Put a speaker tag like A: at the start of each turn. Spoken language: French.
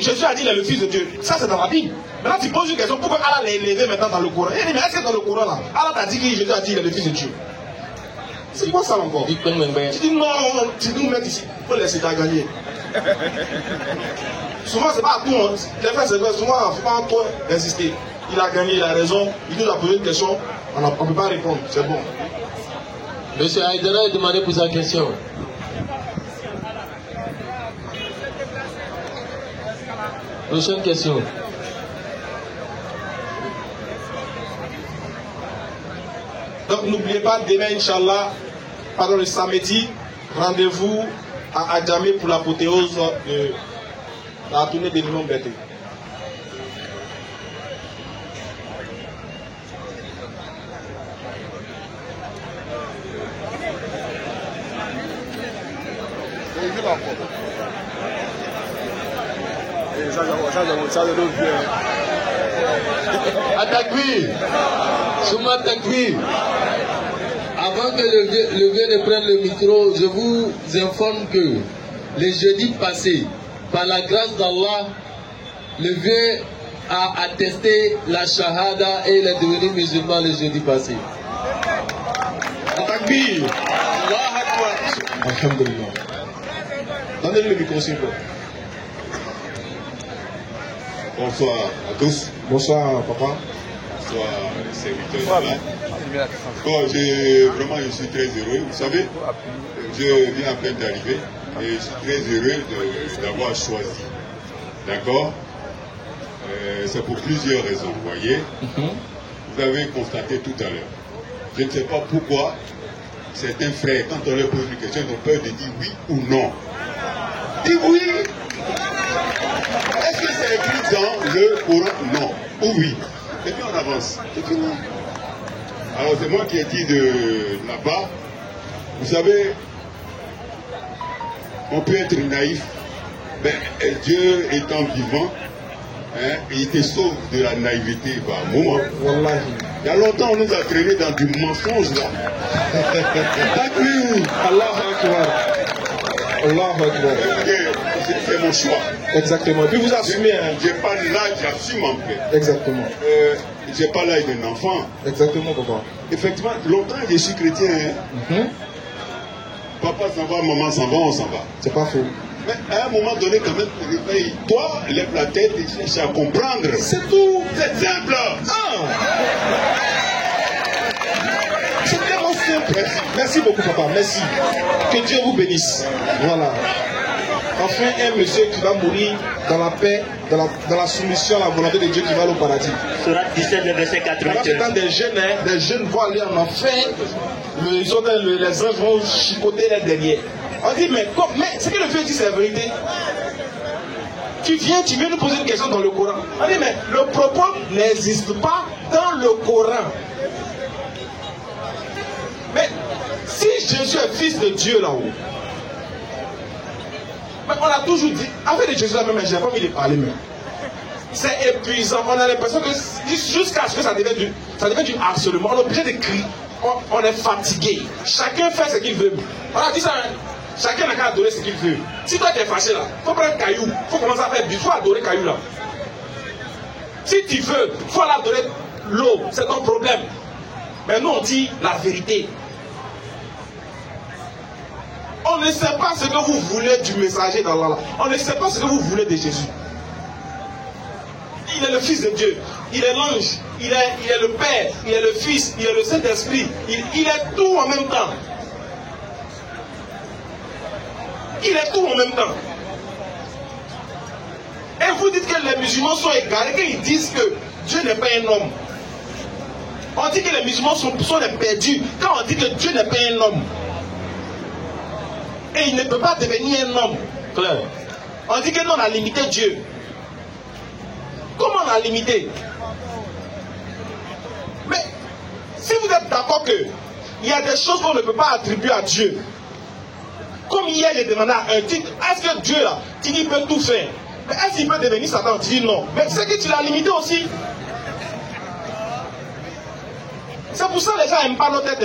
A: Jésus a dit qu'il est le Fils de Dieu. Ça, c'est dans la Bible. Maintenant, tu poses une question, pourquoi Allah l'a élevé maintenant dans le Coran? Il dit, mais est-ce que dans le Coran, là, Allah t'a dit que Jésus a dit qu'il est le Fils de Dieu? C'est quoi ça encore? Tu dis non, tu nous mets ici. Il faut laisser ta gagner. Souvent, c'est pas à tout le monde. Les frères, c'est vrai, souvent, il ne faut pas trop insister. Il a gagné, il a raison. Il nous a posé une question, on ne peut pas répondre. C'est bon.
B: Monsieur Aïdara a demandé pour sa question. Prochaine question.
A: Donc n'oubliez pas, demain, Inch'Allah, pendant le samedi, rendez-vous à Adjamé pour l'apothéose de la tournée de l'Imam Bété.
B: Atakbir, Souma Takbir. Avant que le vieux ne prenne le micro, je vous informe que le jeudi passé, par la grâce d'Allah, le vieux a attesté la shahada et il est devenu musulman le jeudi passé.
A: Atakbir. Alhamdulillah. Donnez-lui le micro s'il vous plaît.
C: Bonsoir à tous.
A: Bonsoir papa.
C: Bonsoir les serviteurs de là. Bon, je suis très heureux. Vous savez, je viens à peine d'arriver et je suis très heureux d'avoir choisi. D'accord? C'est pour plusieurs raisons, vous voyez. Vous avez constaté tout à l'heure. Je ne sais pas pourquoi certains frères, quand on leur pose une question, ils ont peur de dire oui ou non. Dis oui. Est-ce que c'est écrit dans le Coran? Non. Ou oui. Et puis on avance. C'est fini. Alors c'est moi qui ai dit de là-bas, vous savez, on peut être naïf, mais Dieu étant vivant, hein, il te sauve de la naïveté par moment.
A: Wallahi.
C: Il y a longtemps on nous a traîné dans du mensonge là.
A: Allah Akbar. Allah Akbar.
C: C'est mon choix.
A: Exactement. Et puis vous assumez.
C: J'ai pas l'âge, j'assume en fait.
A: Exactement.
C: J'ai pas l'âge d'un enfant.
A: Exactement, papa.
C: Effectivement, longtemps je suis chrétien. Hein. Papa s'en va, maman s'en va, on s'en va.
A: C'est pas faux.
C: Mais à un moment donné, quand même, toi, lève la tête et cherche à comprendre.
A: C'est tout.
C: C'est simple.
A: C'est tellement simple. Merci. Merci beaucoup, papa. Merci. Que Dieu vous bénisse. Voilà. Enfin, un monsieur qui va mourir dans la paix, dans la soumission à la volonté de Dieu, qui va aller au paradis.
D: Surat 17, verset 81.
A: Quand des jeunes vont aller en enfer, les anges vont chicoter les derrière. On dit, mais ce que le vieux dit, c'est la vérité. Tu viens nous poser une question dans le Coran. On dit, mais le propos n'existe pas dans le Coran. Mais si Jésus est fils de Dieu là-haut, mais on a toujours dit, avec les Jésus là même, j'ai pas envie de parler même. C'est épuisant. On a l'impression que jusqu'à ce que ça devienne du harcèlement, on est obligé de crier. On est fatigué. Chacun fait ce qu'il veut. On a dit ça, hein? Chacun n'a qu'à adorer ce qu'il veut. Si toi tu es fâché là, il faut prendre un caillou, il faut commencer à faire du, il faut adorer le caillou là. Si tu veux, il faut aller adorer l'eau, c'est ton problème. Mais nous on dit la vérité. On ne sait pas ce que vous voulez du messager d'Allah. On ne sait pas ce que vous voulez de Jésus. Il est le Fils de Dieu. Il est l'ange. Il est le Père. Il est le Fils. Il est le Saint-Esprit. Il est tout en même temps. Il est tout en même temps. Et vous dites que les musulmans sont égarés, qu'ils disent que Dieu n'est pas un homme. On dit que les musulmans sont des perdus quand on dit que Dieu n'est pas un homme. Et il ne peut pas devenir un homme. Claire. On dit que nous on a limité Dieu. Comment on a limité? Mais si vous êtes d'accord qu'il y a des choses qu'on ne peut pas attribuer à Dieu. Comme hier j'ai demandé à un titre, est-ce que Dieu là, tu dis qu'il peut tout faire? Mais est-ce qu'il peut devenir Satan? Tu dis non. Mais c'est que tu l'as limité aussi. C'est pour ça que les gens n'aiment pas nos têtes.